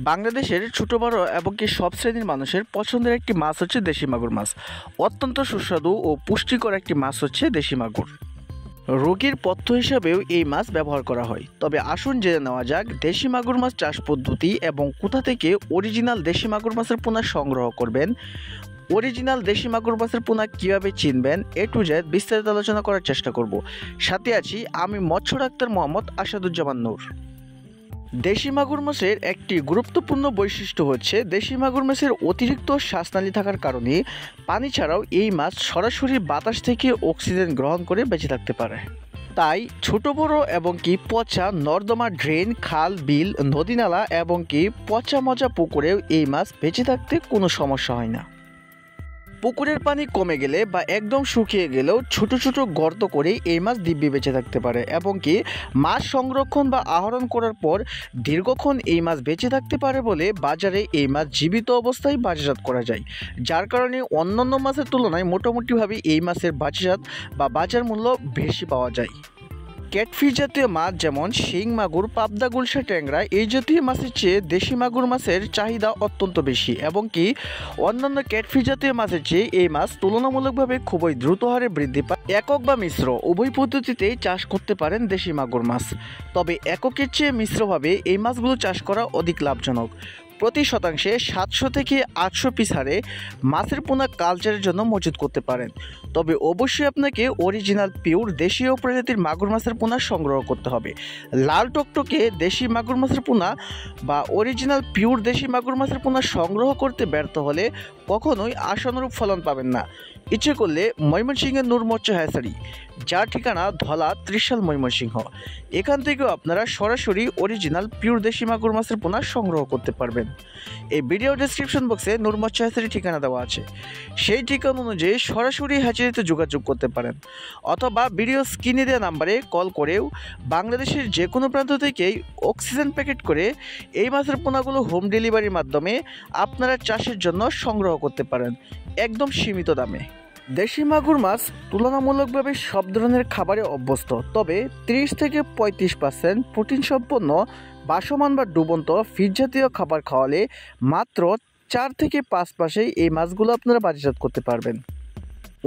বাংলাদেশের ছোট বড় এবং কি সব শ্রেণীর মানুষের পছন্দের একটি মাছ হচ্ছে দেশি মাগুর মাছ। অত্যন্ত সুস্বাদু ও পুষ্টিকর একটি মাছ হচ্ছে দেশি মাগুর। রোগীর পথ্য হিসাবেও এই মাছ ব্যবহার করা হয়। তবে আসুন জেনে নেওয়া যাক দেশি মাগুর মাছ চাষ পদ্ধতি এবং কোথা থেকে অরিজিনাল দেশি মাগুর মাছের পোনা সংগ্রহ করবেন, অরিজিনাল দেশি মাগুর মাছের পোনা কীভাবে চিনবেন, এ টু জেড বিস্তারিত আলোচনা করার চেষ্টা করব। সাথে আছি আমি মৎস্য ডাক্তার মোহাম্মদ আসাদুজ্জামান নূর। দেশি মাগুর মাছের একটি গুরুত্বপূর্ণ বৈশিষ্ট্য হচ্ছে দেশি মাগুর মাছের অতিরিক্ত শ্বাসনালী থাকার কারণে পানি ছাড়াও এই মাছ সরাসরি বাতাস থেকে অক্সিজেন গ্রহণ করে বেঁচে থাকতে পারে। তাই ছোট বড় এবং কি পচা নর্দমা, ড্রেন, খাল, বিল, নদীনালা এবং কি পচা মজা পুকুরেও এই মাছ বেঁচে থাকতে কোনো সমস্যা হয় না। পুকুরের পানি কমে গেলে বা একদম শুকিয়ে গেলেও ছোট ছোট গর্ত করে এই মাছ দিব্যি বেঁচে থাকতে পারে এবং কি মাছ সংরক্ষণ বা আহরণ করার পর দীর্ঘক্ষণ এই মাছ বেঁচে থাকতে পারে বলে বাজারে এই মাছ জীবিত অবস্থায় বাজারজাত করা যায়, যার কারণে অন্যান্য মাছের তুলনায় মোটামুটিভাবে এই মাছের বাজারজাত বা বাজার মূল্য বেশি পাওয়া যায়। ক্যাটফিশ জাতীয় মাছ যেমন শিং মাগুর, পাবদা, গুলশা, ট্যাংরা এই জাতীয় মাছের চেয়ে দেশি মাগুর মাছের চাহিদা অত্যন্ত বেশি এবং কি অন্যান্য ক্যাটফিশ জাতীয় মাছের চেয়ে এই মাছ তুলনামূলকভাবে খুবই দ্রুত হারে বৃদ্ধি পায়। একক বা মিশ্র উভয় পদ্ধতিতেই চাষ করতে পারেন দেশি মাগুর মাছ, তবে এককের চেয়ে মিশ্রভাবে এই মাছগুলো চাষ করা অধিক লাভজনক। প্রতি শতাংশে 700 থেকে 800 পিস হারে মাছের পোনা কালচারের জন্য মজুত করতে পারেন। তবে অবশ্যই আপনাকে অরিজিনাল পিওর দেশীয় প্রজাতির মাগুর মাছের পোনা সংগ্রহ করতে হবে। লাল টকটকে দেশি মাগুর মাছের পোনা বা অরিজিনাল পিওর দেশি মাগুর মাছের পোনা সংগ্রহ করতে ব্যর্থ হলে কখনোই আশানুরূপ ফলন পাবেন না। ইচ্ছে করলে ময়মনসিংহের নূর মৎস্য হ্যাচারি, যার ঠিকানা ধলা, ত্রিশাল, ময়মনসিংহ, এখান থেকেও আপনারা সরাসরি অরিজিনাল পিওর দেশি মাগুর মাছের পোনা সংগ্রহ করতে পারবেন। এই ভিডিও ডেসক্রিপশন বক্সে নূর মৎস্য হ্যাচারির ঠিকানা দেওয়া আছে, সেই ঠিকানা অনুযায়ী সরাসরি হ্যাচারিতে যোগাযোগ করতে পারেন অথবা ভিডিও স্ক্রিনে দেওয়া নাম্বারে কল করেও বাংলাদেশের যে কোনো প্রান্ত থেকেই অক্সিজেন প্যাকেট করে এই মাছের পোনাগুলো হোম ডেলিভারির মাধ্যমে আপনারা চাষের জন্য সংগ্রহ করতে পারেন একদম সীমিত দামে। দেশি মাগুর মাছ তুলনামূলকভাবে সব ধরনের খাবারে অভ্যস্ত, তবে 30 থেকে 35% প্রোটিন সম্পন্ন বাসমান বা ডুবন্ত ফিড জাতীয় খাবার খাওয়ালে মাত্র 4 থেকে 5 মাসেই এই মাছগুলো আপনারা বাজারজাত করতে পারবেন।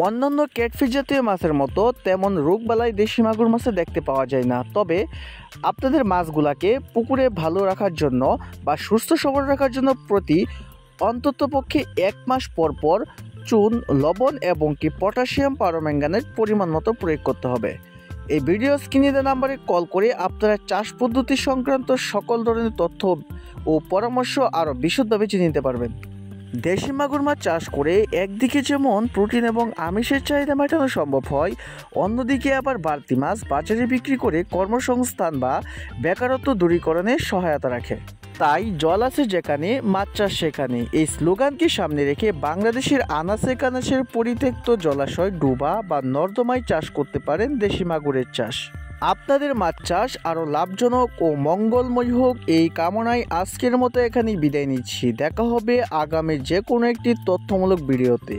অন্যান্য ক্যাটফিশ জাতীয় মাছের মতো তেমন রোগবালাই দেশি মাগুর মাছে দেখতে পাওয়া যায় না, তবে আপনাদের মাছগুলাকে পুকুরে ভালো রাখার জন্য বা সুস্থ সবল রাখার জন্য প্রতি অন্ততপক্ষে 1 মাস পর পর চুন, লবণ এবং কি পটাশিয়াম পারম্যাঙ্গানেট পরিমাণ মতো প্রয়োগ করতে হবে। এই ভিডিও স্ক্রিনে দেওয়া নাম্বারে কল করে আপনারা চাষ পদ্ধতি সংক্রান্ত সকল ধরনের তথ্য ও পরামর্শ আরও বিশদভাবে জেনে নিতে পারবেন। দেশি মাগুর মাছ চাষ করে একদিকে যেমন প্রোটিন এবং আমিষের চাহিদা মেটানো সম্ভব হয়, অন্যদিকে আবার বাড়তি মাছ বাজারে বিক্রি করে কর্মসংস্থান বা বেকারত্ব দূরীকরণে সহায়তা রাখে। তাই জল আছে যেখানে মাছ চাষ সেখানে, এই স্লোগানকে সামনে রেখে বাংলাদেশের আনাচে কানাচের পরিত্যক্ত জলাশয়, ডুবা বা নর্দমায় চাষ করতে পারেন দেশি মাগুরের চাষ। আপনাদের মাছ চাষ আরও লাভজনক ও মঙ্গলময় হোক এই কামনায় আজকের মতো এখানেই বিদায় নিচ্ছি। দেখা হবে আগামী যে কোনো একটি তথ্যমূলক ভিডিওতে।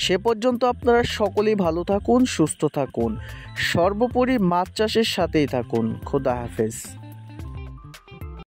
সে পর্যন্ত আপনারা সকলেই ভালো থাকুন, সুস্থ থাকুন, সর্বোপরি মাছ চাষের সাথেই থাকুন। খোদা হাফেজ।